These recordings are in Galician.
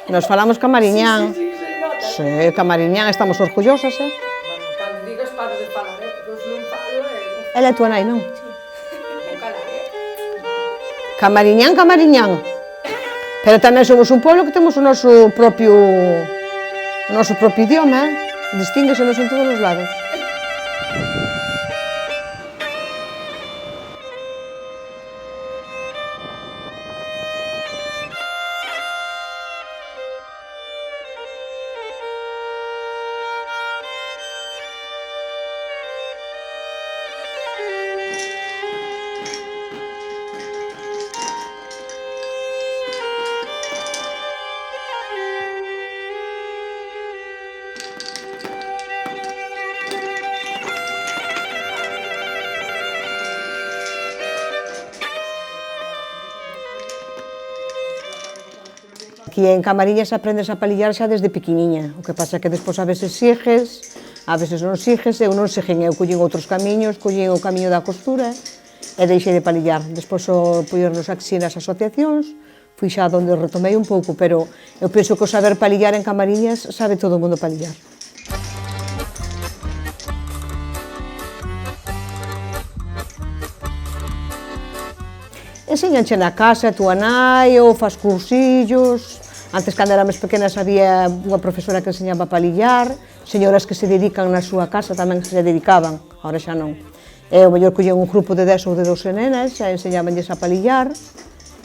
Nos falamos camariñán. Sí, camariñán, estamos orgullosas, Cando digas paro de falar, porque eu non falo, Ela é tua nai, non? non calar, Camariñán, camariñán. Pero tamén somos un pueblo que temos o noso propio idioma, distínguesenos en todos os lados. Aquí en Camariñas aprendes a palillar xa desde pequeniña, o que pasa é que despois a veces sigues, a veces non sigues, eu non seguen, eu collín outros camiños, collín o camiño da costura e deixei de palillar. Despois o poñernos aquí nas asociacións, fui xa onde retomei un pouco, pero eu penso que o saber palillar en Camariñas sabe todo o mundo palillar. Enseñanche na casa, a túa nai, ou faz cursillos. Antes, cando éramos pequenas, había unha profesora que enseñaba a palillar, señoras que se dedican na súa casa tamén se dedicaban, agora xa non. E o mellor collían un grupo de 10 ou de 12 nenas, xa enseñabanlles a palillar.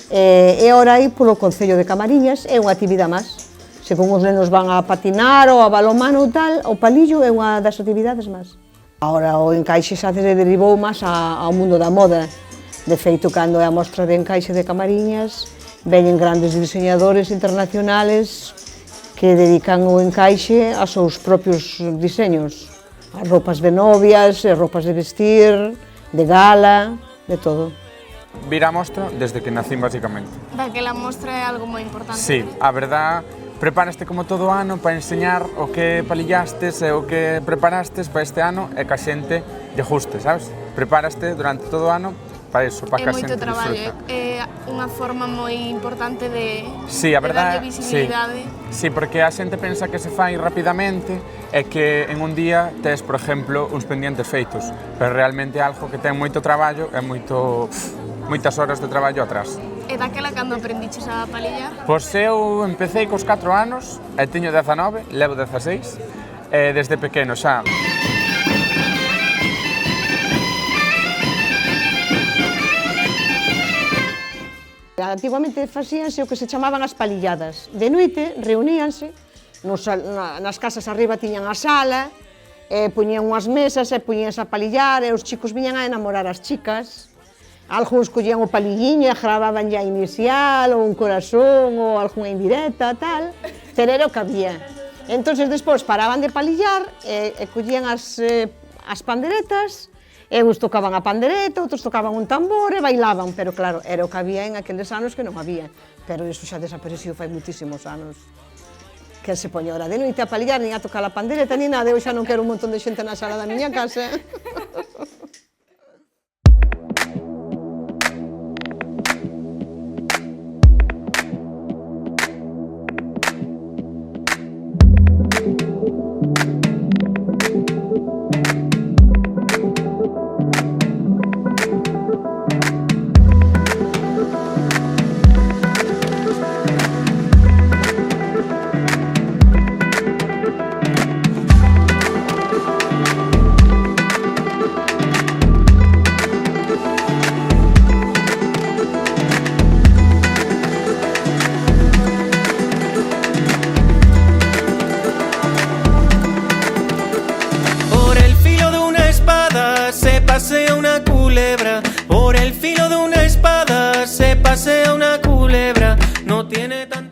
E ora aí, polo Concello de Camariñas, é unha actividade máis. Según os nenos van a patinar ou a balonmano ou tal, o palillo é unha das actividades máis. Agora o encaixe xa se derivou máis ao mundo da moda. De feito, cando é a mostra de encaixe de Camariñas, veñen grandes diseñadores internacionales que dedican o encaixe aos seus propios diseños. As roupas de novias, as roupas de vestir, de gala, de todo. Vir a mostra desde que nacín, basicamente. Daquela mostra é algo moi importante. Sí, a verdad, preparaste como todo ano para enseñar o que palillastes e o que preparastes para este ano e que a xente lle guste, sabes? Preparaste durante todo o ano para iso, para que a xente traballo, disfruta. é unha forma moi importante de, sí, a verdad, de darlle visibilidade. Sí, porque a xente pensa que se fai rapidamente e que en un día tes, por exemplo, uns pendientes feitos, pero realmente é algo que ten moito traballo e moitas horas de traballo atrás. E daquela cando aprendiches a palillar? Pois eu empecé cos 4 anos e teño 19, levo 16, e desde pequeno xa. Antiguamente facíanse o que se chamaban as palilladas. De noite reuníanse, nas casas arriba tiñan a sala, poñían unhas mesas e poñíanse a palillar e os chicos viñan a enamorar as chicas. Algúns collían o palilliño e gravaban ya inicial ou un corazón ou algunha indirecta, tal, pero era o que había. Entonces, despois paraban de palillar e collían as panderetas. E uns tocaban a pandereta, outros tocaban un tambor e bailaban, pero claro, era o que había en aqueles anos que non había. Pero iso xa desapareciu fai muitísimos anos. Que se poña ora de noite a palillar, nin a tocar a pandereta, nin nada, eu xa non quero un montón de xente na sala da miña casa. pasea una culebra, por el filo de una espada se pasea una culebra, no tiene tan